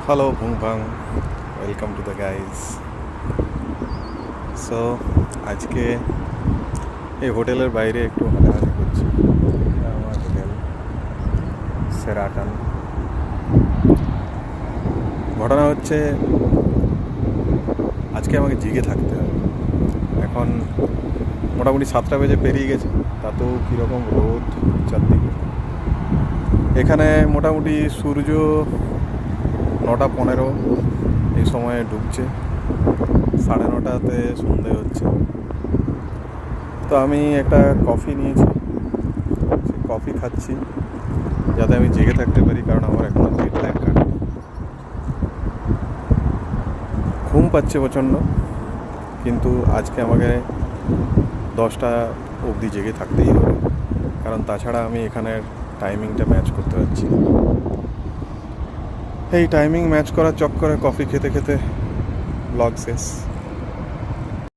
Hello ভুং ভাং, welcome to the guys. So আজকে এই হোটেলের বাইরে একটু হাঁটাহাঁটি করছি। এটা আমার হোটেল সেরাটন। ঘটনা হচ্ছে আজকে আমাকে জেগে থাকতে হবে। এখন মোটামুটি 7টা বেজে পেরিয়ে গেছে, তাতেও কীরকম রোদ চারদিকে। এখানে মোটামুটি সূর্য 9টা 15 এই সময়ে ডুবছে, 9:30টাতে সন্ধে হচ্ছে। তো আমি একটা কফি নিয়েছি, সেই কফি খাচ্ছি যাতে আমি জেগে থাকতে পারি, কারণ আমার এখনও জেট ল্যাগ কাটেনি। ঘুম পাচ্ছে প্রচণ্ড, কিন্তু আজকে আমাকে 10টা অবধি জেগে থাকতেই হবে, কারণ তাছাড়া আমি এখানের টাইমিংটা ম্যাচ করতে পারছি না। এই টাইমিং ম্যাচ করার চক্করে কফি খেতে খেতে ব্লগ শেষ।